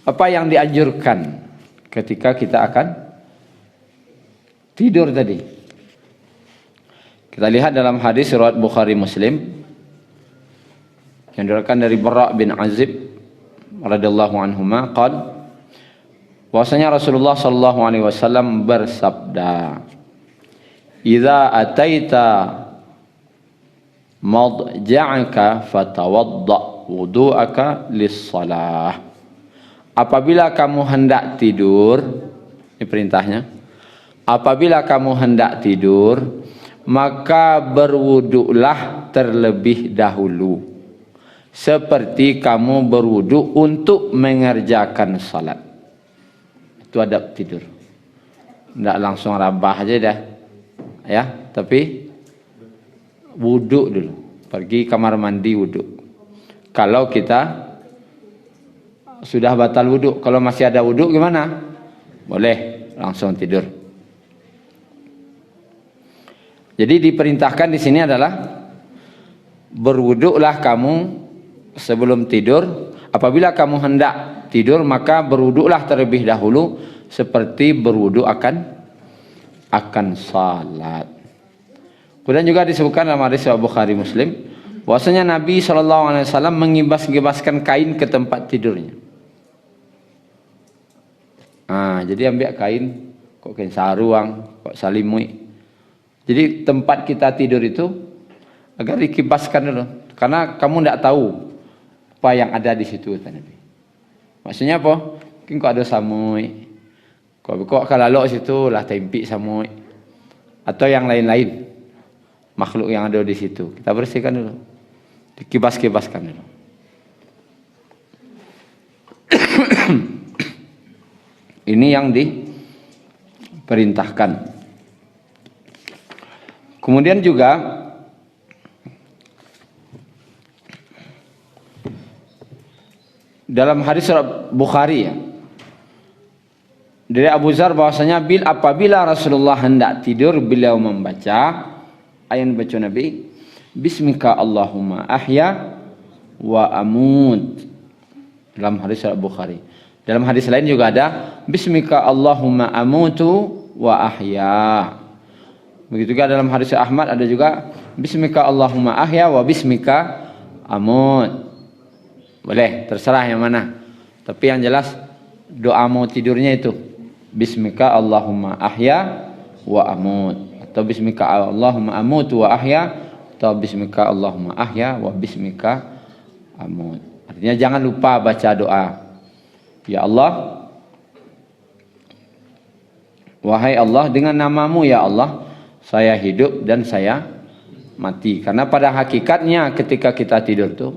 Apa yang dianjurkan ketika kita akan tidur tadi? Kita lihat dalam hadis riwayat Bukhari Muslim yang diriwayatkan dari Bara' bin Azib radhiyallahu anhuma qala, bahwasanya Rasulullah sallallahu alaihi wasallam bersabda, "Idza ataita madja'aka fatawadda wudu'aka lis-shalah." Apabila kamu hendak tidur, ini perintahnya. Apabila kamu hendak tidur, maka berwuduklah terlebih dahulu, seperti kamu berwuduk untuk mengerjakan salat. Itu adab tidur. Tidak langsung rabah aja dah, ya. Tapi wuduk dulu. Pergi kamar mandi wuduk. Kalau kita sudah batal wuduk, kalau masih ada wuduk gimana? Boleh langsung tidur. Jadi diperintahkan di sini adalah berwuduklah kamu sebelum tidur. Apabila kamu hendak tidur, maka berwuduklah terlebih dahulu seperti berwuduk akan salat. Kemudian juga disebutkan dalam hadis Bukhari Muslim bahwasanya Nabi SAW mengibas-ngibaskan kain ke tempat tidurnya. Jadi ambil kain, kok kain saruang, kok salimui. Jadi tempat kita tidur itu agar dikibaskan dulu, karena kamu tidak tahu apa yang ada di situ, kata Nabi. Maksudnya apa? Mungkin kok ada samui, kok kalau situ lah tempi samui, atau yang lain-lain makhluk yang ada di situ. Kita bersihkan dulu, dikibas-kibaskan dulu. Ini yang diperintahkan. Kemudian juga dalam hadis Bukhari ya, dari Abu Dzar bahwasanya apabila Rasulullah hendak tidur, beliau membaca ayat baca Nabi, Bismika Allahumma ahya wa amut. Dalam hadis Bukhari. Dalam hadis lain juga ada Bismika Allahumma amutu wa ahya. Begitu juga dalam hadis Ahmad ada juga Bismika Allahumma ahya wa bismika amut. Boleh, terserah yang mana. Tapi yang jelas doa mau tidurnya itu Bismika Allahumma ahya wa amut, atau Bismika Allahumma amutu wa ahya, atau Bismika Allahumma ahya wa bismika amut. Artinya jangan lupa baca doa. Ya Allah, wahai Allah, dengan namamu ya Allah, saya hidup dan saya mati. Karena pada hakikatnya ketika kita tidur tuh,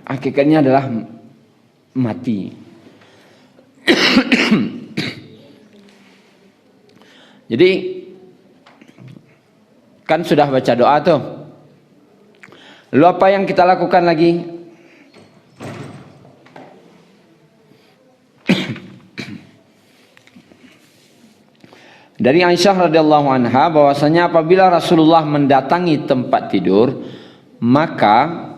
hakikatnya adalah mati. Jadi kan sudah baca doa tuh. Lalu apa yang kita lakukan lagi? Dari Aisyah radhiyallahu anha bahwasanya apabila Rasulullah mendatangi tempat tidur, maka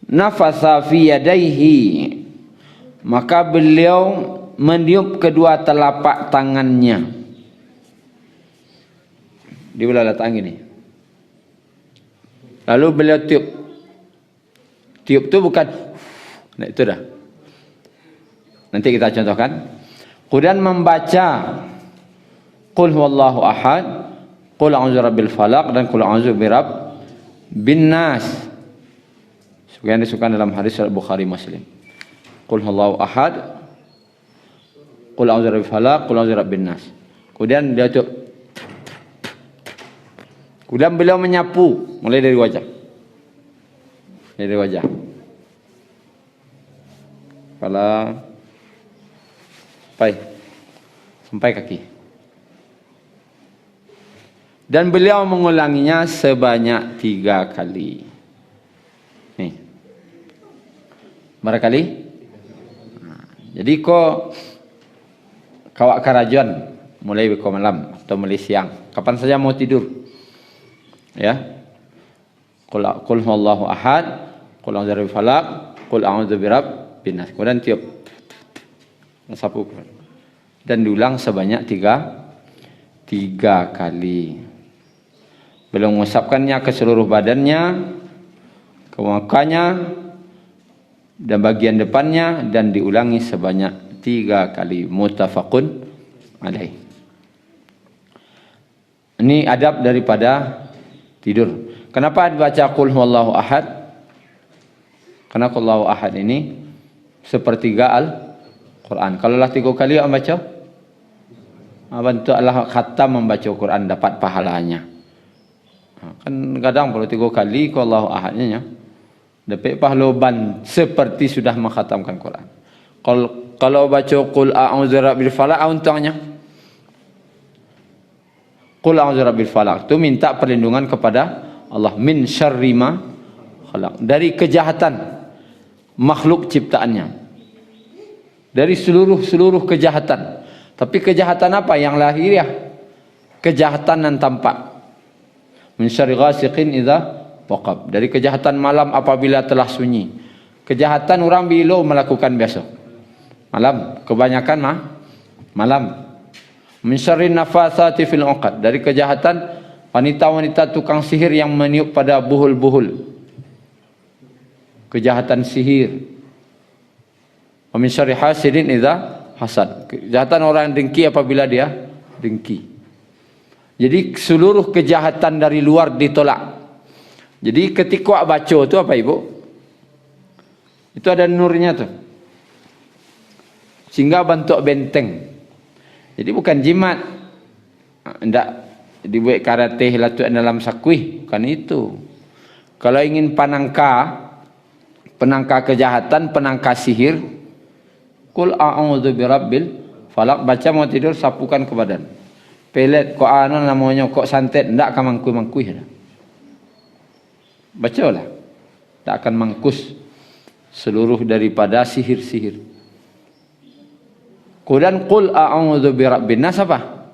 nafasa fi yadayhi, maka beliau meniup kedua telapak tangannya. Di belah letak gini. Lalu beliau tiup. Tiup itu bukan, nah itu dah. Nanti kita contohkan. Kemudian membaca Qul huwallahu ahad, Qul a'udzu birabbil falaq, dan Qul a'udzu birabbin nas. Sebagian disebutkan dalam hadis Bukhari Muslim. Qul huwallahu ahad, Qul a'udzu birabbil falaq, Qul a'udzu birabbin nas. Kemudian dia tuh, kemudian beliau menyapu mulai dari wajah. Dari wajah. Kepala sampai kaki. Dan beliau mengulanginya sebanyak 3 kali. Nih. Berapa kali? Jadi kok kawak karajon mulai beko malam atau mulai siang, kapan saja mau tidur. Ya. Qul huwallahu ahad, Qul a'udzu birabbil falaq, Qul a'udzu birabbin nas. Kemudian tiup. Sapu. Dan diulang sebanyak tiga kali. Belum mengusapkannya ke seluruh badannya, ke mukanya, dan bagian depannya, dan diulangi sebanyak 3 kali. Muttafaqun alaih. Ini adab daripada tidur. Kenapa dibaca qul huwallahu ahad? Karena qul huwallahu ahad ini sepertiga Al-Quran. Kalau lah 3 kali orang baca, bantu Allah khatam membaca Quran dapat pahalanya. Kan kadang perlu 3 kali qul huwallahu ahadnya dapat pahala seperti sudah mengkhatamkan Quran. Kalau baca qul a'udzu birabbil falaq, untungnya qul a'udzu birabbil falaq itu minta perlindungan kepada Allah min syarri ma khalaq, dari kejahatan makhluk ciptaannya, dari seluruh kejahatan. Tapi kejahatan apa? Yang lahiriah, kejahatan yang tampak. Min syarri ghasiqin idza waqab, dari kejahatan malam apabila telah sunyi. Kejahatan orang bila melakukan biasa malam, kebanyakan malam. Min syarri nafatsati fil 'uqad, dari kejahatan wanita-wanita tukang sihir yang meniup pada buhul-buhul. Kejahatan sihir. Wa min syarri hasidin idza hasad, kejahatan orang yang dengki apabila dia dengki. Jadi seluruh kejahatan dari luar ditolak. Jadi ketika baca itu apa ibu? Itu ada nurnya tuh, sehingga bentuk benteng. Jadi bukan jimat, enggak dibuat karate latuan dalam sakuih, bukan itu. Kalau ingin penangka kejahatan, penangka sihir, qul a'udzu birabbil falaq, baca mau tidur sapukan ke badan. Pelet kok namanya kok santet, enggak akan mangkuih-mangkuih dah. Bacalah, tak akan mangkus seluruh daripada sihir-sihir. Kemudian qul a'udzu birabbin nas apa?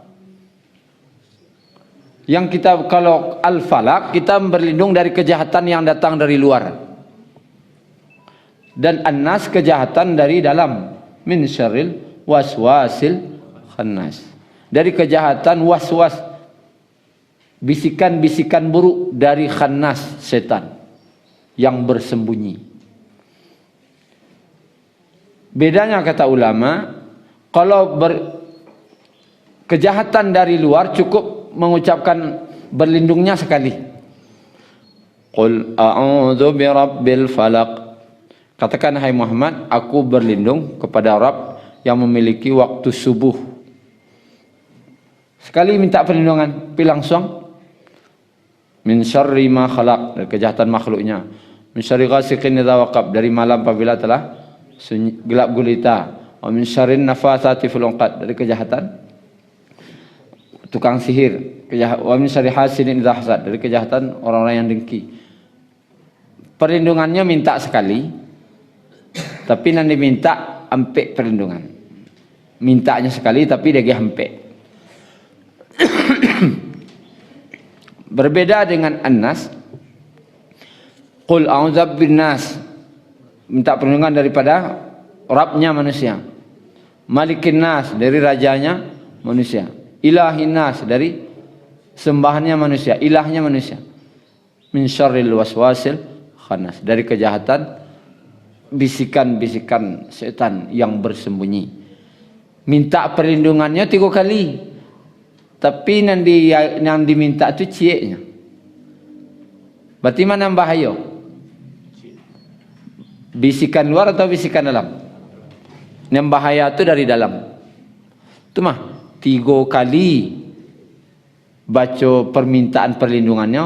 Yang kita, kalau al-falaq, kita berlindung dari kejahatan yang datang dari luar. Dan an-nas, kejahatan dari dalam. Min syarril waswasil khannas, dari kejahatan waswas, bisikan-bisikan buruk dari khannas, setan yang bersembunyi. Bedanya kata ulama, kalau kejahatan dari luar cukup mengucapkan berlindungnya sekali. Qul a'udzu birabbil falaq. Katakan, hai Muhammad, aku berlindung kepada Rabb yang memiliki waktu subuh. Sekali minta perlindungan, pilih langsung. Min syarri ma khalaq, dari kejahatan makhluknya. Min syarri ghasiqin idza waqab, dari malam apabila telah gelap gulita. Wa min syarrin nafatsati fil 'uqad, dari kejahatan tukang sihir. Wa min syarri hasidin idza hasad, dari kejahatan orang-orang yang dengki. Perlindungannya minta sekali, tapi nanti minta empek perlindungan. Mintanya sekali tapi dia empek. Berbeda dengan an-nas. Qul a'udzu bin nas, minta perlindungan daripada Rabbnya manusia. Malikin nas, dari rajanya manusia. Ilahin nas, dari sembahannya manusia, ilahnya manusia. Min syarril waswasil khannas, dari kejahatan bisikan-bisikan setan yang bersembunyi. Minta perlindungannya 3 kali, tapi yang diminta itu cieknya. Berarti mana yang bahaya? Bisikan luar atau bisikan dalam? Yang bahaya itu dari dalam. Itu mah 3 kali baca permintaan perlindungannya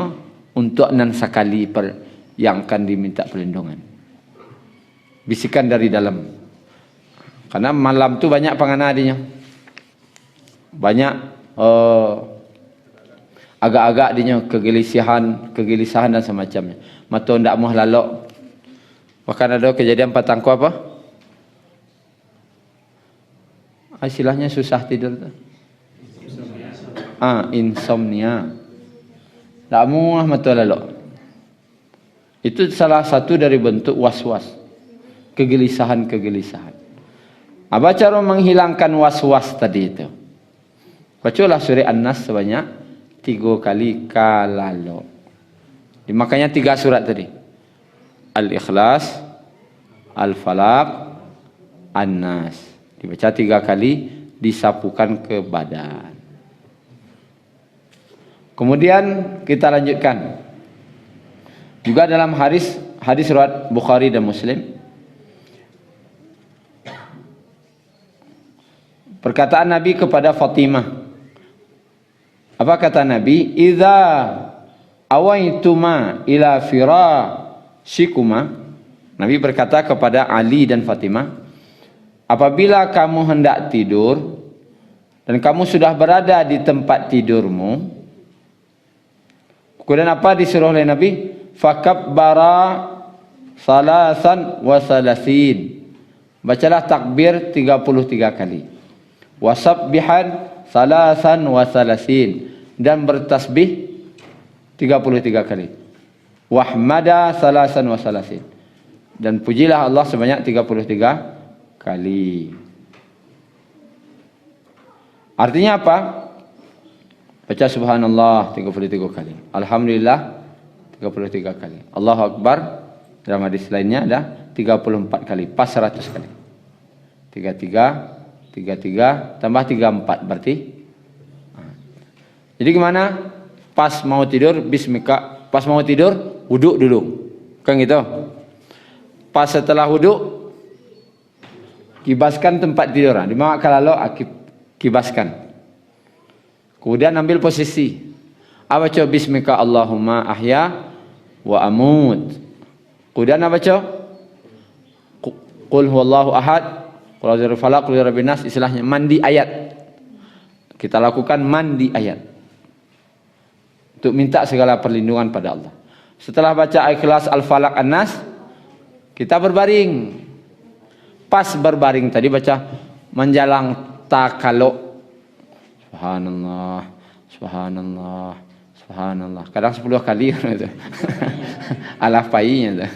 untuk 6 sekali yang akan diminta perlindungan. Bisikan dari dalam. Karena malam tu banyak penganadinya. Banyak agak-agak dinya kegelisahan dan semacamnya. Mata ndak mau lalok. Bahkan ada kejadian patangku apa? Istilahnya susah tidur tu. Insomnia. Ndak mau mata lalok. Itu salah satu dari bentuk was-was. kegelisahan-kegelisahan. Apa cara menghilangkan was-was tadi itu? Bacalah surah An-Nas sebanyak 3 kali kalalo. Makanya 3 surat tadi. Al-Ikhlas, Al-Falaq, An-Nas. Dibaca 3 kali, disapukan ke badan. Kemudian kita lanjutkan. Juga dalam hadis riwayat Bukhari dan Muslim, perkataan Nabi kepada Fatimah. Apa kata Nabi? Idza awaituma ila firashikuma. Nabi berkata kepada Ali dan Fatimah, apabila kamu hendak tidur dan kamu sudah berada di tempat tidurmu, kemudian apa disuruh oleh Nabi? Fakabbara salasan wa salasin. Bacalah takbir 33 kali. Wasabbihan salasan wa salasin. Dan bertasbih 33 kali. Wahmada salasan wa salasin. Dan pujilah Allah sebanyak 33 kali. Artinya apa? Baca subhanallah 33 kali. Alhamdulillah 33 kali. Allahu Akbar dalam hadis lainnya ada 34 kali. Pas 100 kali. 33 tambah 34 berarti. Jadi gimana? Pas mau tidur bismika, pas mau tidur wuduk dulu. Kan gitu. Pas setelah wuduk kibaskan tempat tidur. Di mana kalau kibaskan. Kemudian ambil posisi. Apa baca bismika Allahumma ahya wa amut. Kemudian apa baca? Qul huwallahu ahad, qul a'udzu birabbil falaq, qul a'udzu birabbin nas, istilahnya mandi ayat. Kita lakukan mandi ayat. Untuk minta segala perlindungan pada Allah. Setelah baca Ikhlas, Al-Falaq, An-Nas, kita berbaring. Pas berbaring tadi baca menjalang takaluk. Subhanallah, subhanallah, subhanallah. Kadang 10 kali itu. Alah painya tu.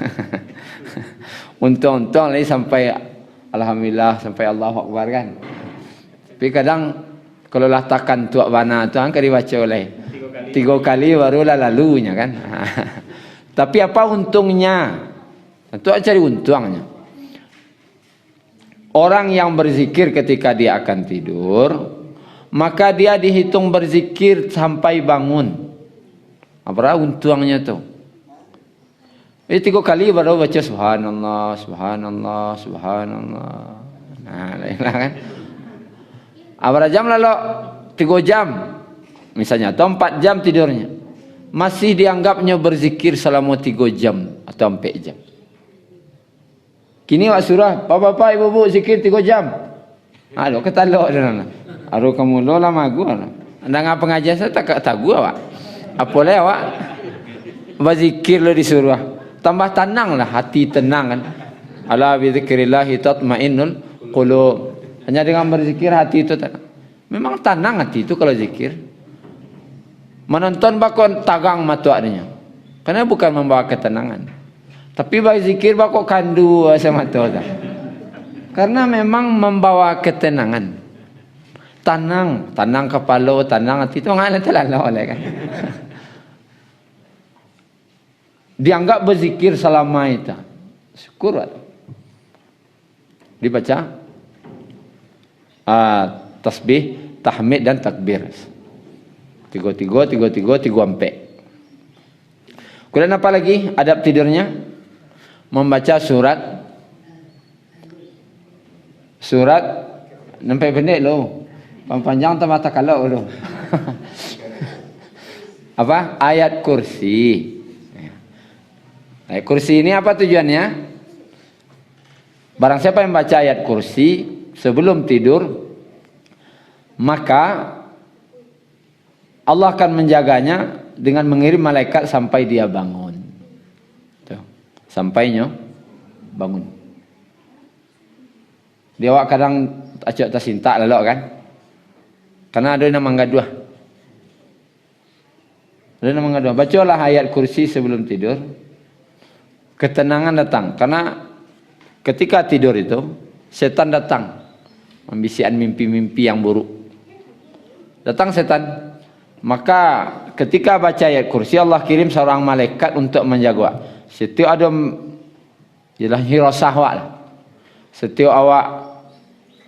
Untung-untung lagi sampai alhamdulillah sampai Allahu Akbar kan. Tapi kadang kalau latakan tuak bana tu angka dibaca oleh 3 kali barulah lalunya kan. Tapi apa untungnya? Tentu cari untungnya. Orang yang berzikir ketika dia akan tidur, maka dia dihitung berzikir sampai bangun. Apa untungnya tu? 3 kali baru baca subhanallah, subhanallah, subhanallah. Nah, lainlah kan. Berapa jam lalu? 3 jam. Misalnya, atau 4 jam tidurnya. Masih dianggapnya berzikir selama 3 jam atau 4 jam. Kini wak surah, bapak-bapak, ibu-ibu zikir 3 jam. Aduh, ketalok dah. Aduh, kamu lo lama gua. Anda ngapa pengajian saya tak tahu awak. Apa le awak? Berzikir lo disuruh. Tambah tenang lah, hati tenang kan. Ala bi dzikrillah tatmainnul qulub. Hanya dengan berzikir hati itu tenang. Memang tenang hati itu kalau zikir. Menonton bakon tagang matuaknya. Karena bukan membawa ketenangan. Tapi bagi zikir bakok kandu sama tu. Karena memang membawa ketenangan. Tenang kepala, tenang hati itu enggak terlalu oleh kan. Dianggap berzikir selama itu. Syukur. Dibaca tasbih, tahmid dan takbir. 3, 4. Kemudian apa lagi adab tidurnya? Membaca surat sampai pendek lo. Panjang tambah takalok lo. Apa? Ayat kursi. Ayat kursi ini apa tujuannya? Barang siapa yang baca ayat kursi sebelum tidur, maka Allah akan menjaganya dengan mengirim malaikat sampai dia bangun. Tuh. Sampainya bangun. Dia awak kadang acak tersintak lalu kan. Karena ada nama gaduh. Ada nama gaduh. Bacalah ayat kursi sebelum tidur. Ketenangan datang. Karena ketika tidur itu setan datang membisikkan mimpi-mimpi yang buruk. Datang setan. Maka ketika baca ayat kursi, Allah kirim seorang malaikat untuk menjaga. Setiap ada ialah hirasah awak lah. Setiap awak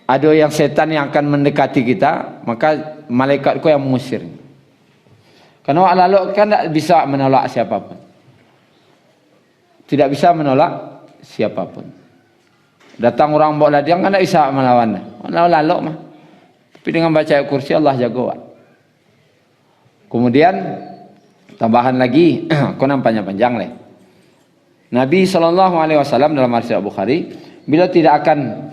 ada yang setan yang akan mendekati kita, maka malaikat ku yang mengusir. Karena awak lalu kan tak bisa menolak siapapun. Tidak bisa menolak siapapun. Datang orang bawa ladang kan tak bisa melawan. Lalu mah. Tapi dengan baca ayat kursi Allah jaga awak. Kemudian tambahan lagi, kau nampaknya panjang leh. Nabi SAW dalam hadis Bukhari, bila tidak akan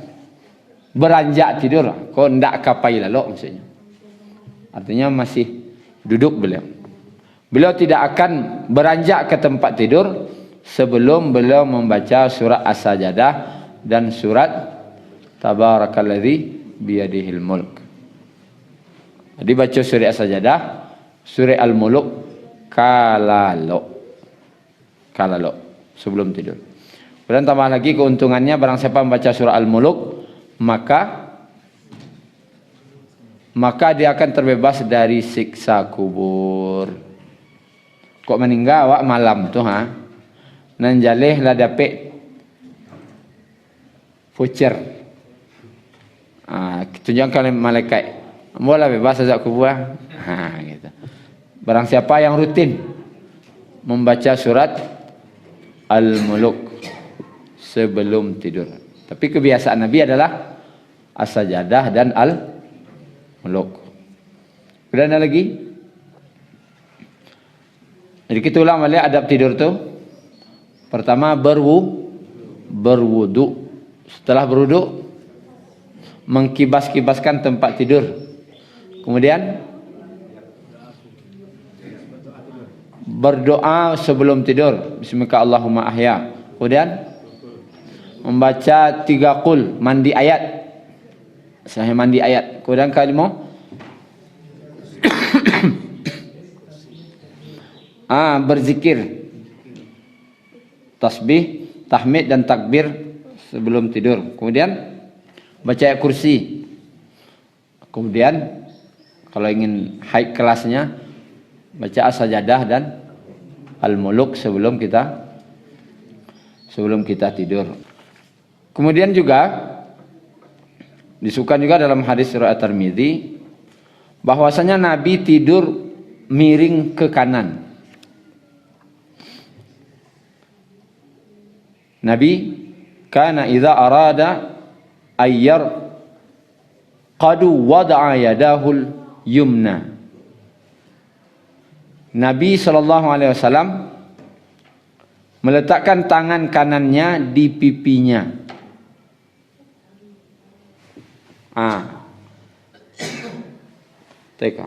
beranjak tidur, kau ndak kapai lalu maksudnya. Artinya masih duduk beliau. Beliau tidak akan beranjak ke tempat tidur sebelum beliau membaca surat As-Sajdah dan surat Tabarakalladzi biyadihil mulk. Jadi baca surat As-Sajdah, surat Al-Muluk kalalo sebelum tidur. Kemudian tambah lagi keuntungannya, barang siapa membaca surah Al-Muluk maka dia akan terbebas dari siksa kubur. Kok meninggal awak malam tu ha? Nan jaleh lah dapat voucher. Tunjukkan malaikat. Mula bebas azab kubur. Gitu. Barang siapa yang rutin membaca surat Al-Muluk sebelum tidur. Tapi kebiasaan Nabi adalah As-Sajdah dan Al-Muluk. Kemudian ada lagi. Jadi kita ulang balik adab tidur tu. Pertama berwudu. Setelah berwudu, mengkibas-kibaskan tempat tidur. Kemudian berdoa sebelum tidur. Bismika Allahumma ahya. Kemudian membaca 3 qul, mandi ayat. Sahih mandi ayat. Kemudian kalimah berzikir, tasbih, tahmid dan takbir sebelum tidur. Kemudian baca ayat kursi. Kemudian kalau ingin high kelasnya, baca As-Sajdah dan Al-Muluk sebelum kita tidur. Kemudian juga disebutkan juga dalam hadis riwayat Tirmizi bahwasanya Nabi tidur miring ke kanan. Nabi kana idza arada ayyar qadu wada'a yadahul yumna. Nabi SAW meletakkan tangan kanannya di pipinya. Teka.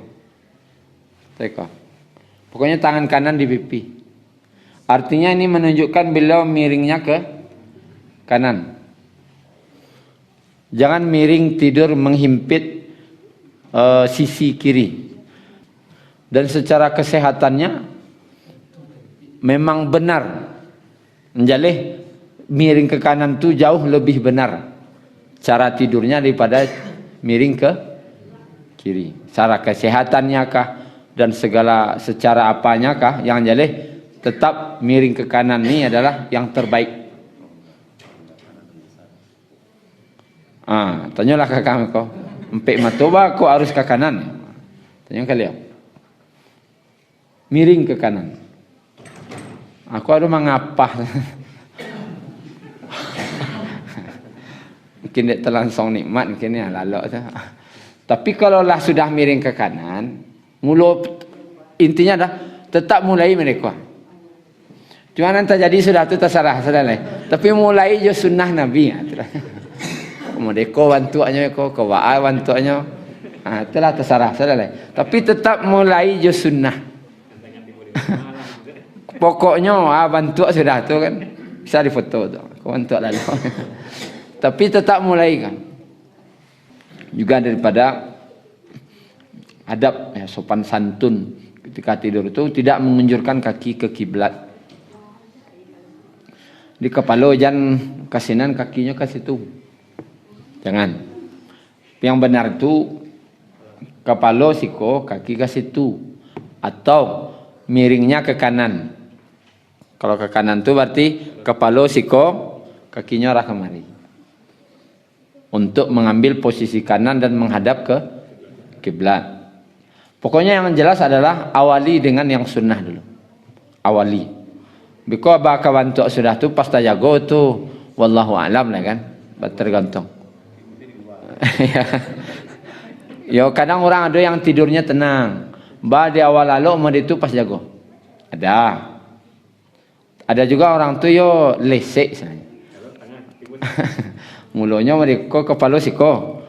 Pokoknya tangan kanan di pipi. Artinya ini menunjukkan beliau miringnya ke kanan. Jangan miring tidur menghimpit sisi kiri. Dan secara kesehatannya memang benar. Menjalih miring ke kanan tu jauh lebih benar cara tidurnya daripada miring ke kiri. Cara kesehatannya kah dan segala secara apanya kah yang jalih tetap miring ke kanan ni adalah yang terbaik. Tanyalah ke kami kau. Empik matoba kau harus ke kanan. Tanya kalian. Miring ke kanan. Aku ada mengapa. Mungkin dia terlangsung nikmat mungkin ya lalok tu. Tapi kalau lah sudah miring ke kanan, intinya dah tetap mulai mereka. Cuma nanti jadi sudah tu terserah lah. Tapi mulai je sunnah Nabi. Modeko bantuannya ko kawaa bantuannya. Itulah terserah lah. Tapi tetap mulai je sunnah. Pokoknya bantu sudah tu kan. Bisa difoto tu. Kau bantu lalu. Tapi tetap mulai kan. Juga daripada adab sopan santun ketika tidur itu tidak mengunjurkan kaki ke kiblat. Di kepala jangan kasinan kakinya ke situ. Jangan. Yang benar itu kepala siko, kaki ke situ. Atau miringnya ke kanan. Kalau ke kanan itu berarti kepala siko, kakinya arah kemari. Untuk mengambil posisi kanan dan menghadap ke kiblat. Pokoknya yang jelas adalah awali dengan yang sunnah dulu. Awali. Biko baka bantu sudah tu pas jago tu wallahu alam lah kan. Tergantung. Yo kadang orang ada yang tidurnya tenang. Ba di awal lalu mau itu pas jago. Ada. Ada juga orang tu yo lesek sebenarnya. Mulanya mereka kepala siko.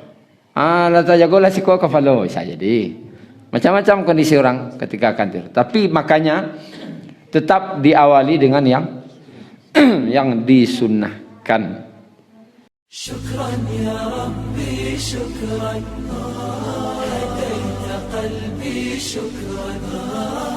Lata jago lah siko kepala bisa jadi. Macam-macam kondisi orang ketika akan tidur. Tapi makanya tetap diawali dengan yang yang disunnahkan. Syukran ya Rabbi syukran. Hadaita qalbi syukran.